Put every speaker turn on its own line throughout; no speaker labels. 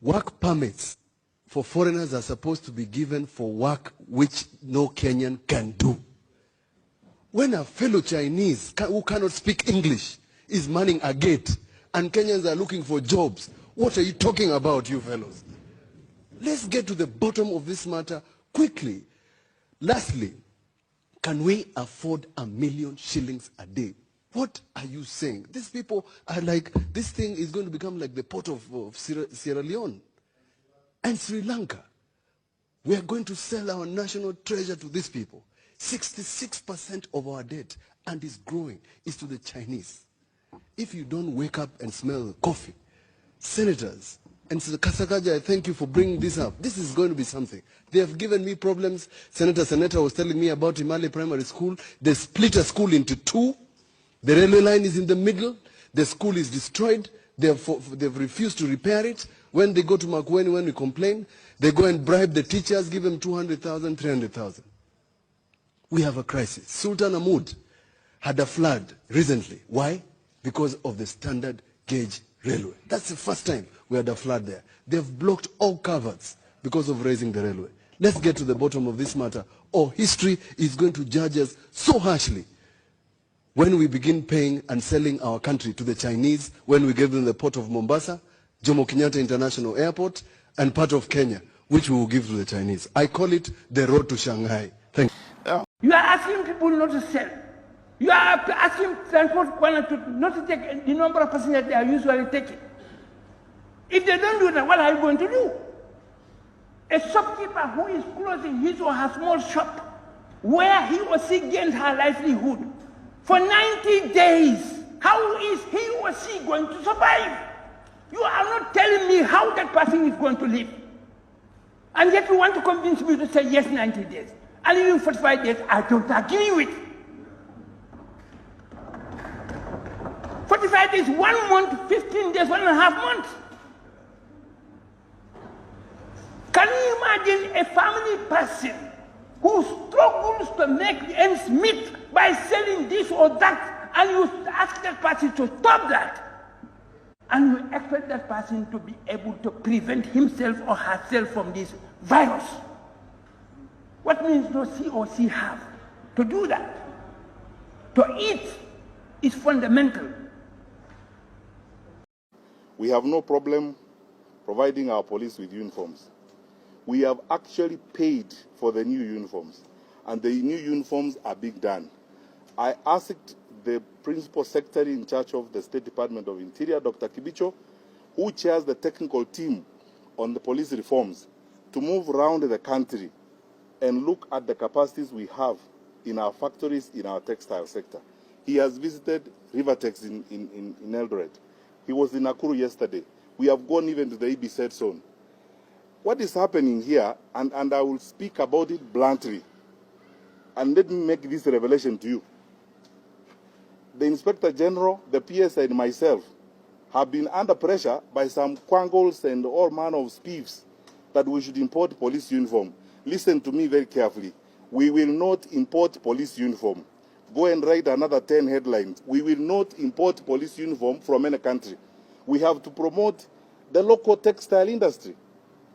Work permits for foreigners are supposed to be given for work which no Kenyan can do. When a fellow Chinese who cannot speak English is manning a gate and Kenyans are looking for jobs, what are you talking about, you fellows? Let's get to the bottom of this matter quickly. Lastly, can we afford 1 million shillings a day? What are you saying? These people are like, this thing is going to become like the port of Sierra Leone and Sri Lanka. We are going to sell our national treasure to these people. 66% of our debt, and is growing, is to the Chinese. If you don't wake up and smell coffee, senators, and Kasakaja, I thank you for bringing this up. This is going to be something. They have given me problems. Senator was telling me about Imali Primary School. They split a school into two. The railway line is in the middle. The school is destroyed. They've refused to repair it. When they go to Makueni, when we complain, they go and bribe the teachers, give them 200,000, 300,000. We have a crisis. Sultan Ahmud had a flood recently. Why? Because of the standard gauge railway. That's the first time we had a flood there. They've blocked all culverts because of raising the railway. Let's get to the bottom of this matter, or history is going to judge us so harshly when we begin paying and selling our country to the Chinese, when we give them the port of Mombasa, Jomo Kenyatta International Airport, and part of Kenya, which we will give to the Chinese. I call it the road to Shanghai. Thank you.
You are asking people not to sell. You are asking transport not to take the number of passengers they are usually taking. If they don't do that, what are you going to do? A shopkeeper who is closing his or her small shop, where he or she gains her livelihood, for 90 days, how is he or she going to survive? You are not telling me how that person is going to live. And yet you want to convince me to say yes, 90 days. And even 45 days, I don't agree with. 45 days, 1 month, 15 days, 1.5 months. Can you imagine a family person who struggles to make ends meet by selling this or that, and you ask that person to stop that, and you expect that person to be able to prevent himself or herself from this virus? What means does he or she have to do that? To eat is fundamental.
We have no problem providing our police with uniforms. We have actually paid for the new uniforms, and the new uniforms are being done. I asked the Principal Secretary in charge of the State Department of Interior, Dr. Kibicho, who chairs the technical team on the police reforms, to move around the country and look at the capacities we have in our factories, in our textile sector. He has visited Rivertex in Eldoret. He was in Nakuru yesterday. We have gone even to the EBZ zone. What is happening here, and I will speak about it bluntly, and let me make this revelation to you. The Inspector General, the PS, and myself have been under pressure by some quangles and all manner of spies that we should import police uniform. Listen to me very carefully. We will not import police uniform. Go and write another 10 headlines. We will not import police uniform from any country. We have to promote the local textile industry.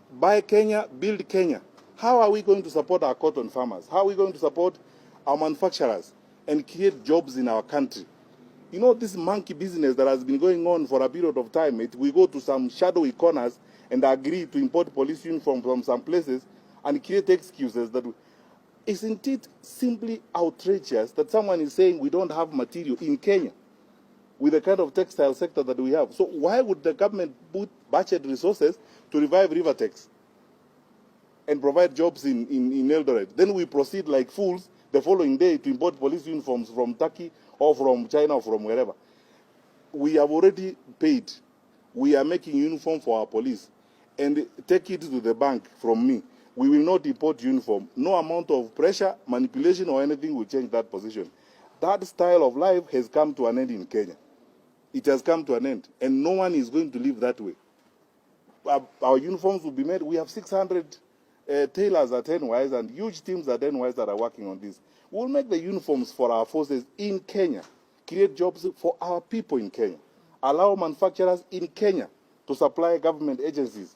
Buy Kenya, build Kenya. How are we going to support our cotton farmers? How are we going to support our manufacturers and create jobs in our country? You know, this monkey business that has been going on for a period of time, we go to some shadowy corners and agree to import police uniform from some places and create excuses that... Isn't it simply outrageous that someone is saying we don't have material in Kenya with the kind of textile sector that we have? So why would the government put budget resources to revive Rivertex and provide jobs in Eldoret? Then we proceed like fools the following day to import police uniforms from Turkey or from China or from wherever. We have already paid. We are making uniform for our police, and take it to the bank from me. We will not import uniform. No amount of pressure, manipulation, or anything will change that position. That style of life has come to an end in Kenya. It has come to an end, and no one is going to live that way. Our uniforms will be made. We have 600 tailors at NYS and huge teams at NYS that are working on this. We'll make the uniforms for our forces in Kenya, create jobs for our people in Kenya, allow manufacturers in Kenya to supply government agencies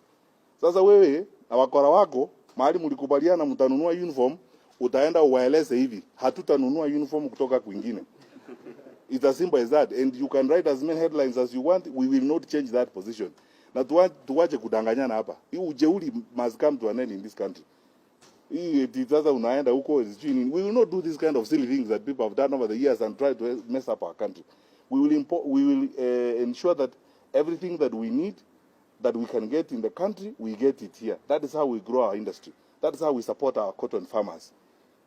Sasa wewe na wakora wako mahali mlikubaliana mtanunua uniform, utaenda uwaeleze hivi, hatutanunua uniform kutoka kwingine. It's as simple as that, and you can write as many headlines as you want. We will not change that position. Na tuwache kudanganyana hapa. Hii ujeuri must come to an end in this country. Hii sasa unaenda huko we will not do this kind of silly things that people have done over the years and try to mess up our country. We will ensure that everything that we need, that we can get in the country, we get it here. That is how we grow our industry. That is how we support our cotton farmers.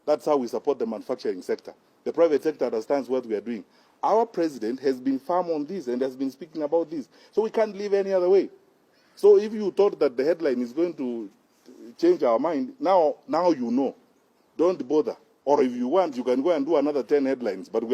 That's how we support the manufacturing sector. The private sector understands what we are doing. Our president has been firm on this and has been speaking about this. So we can't live any other way. So if you thought that the headline is going to change our mind, now you know. Don't bother. Or if you want, you can go and do another 10 headlines. But we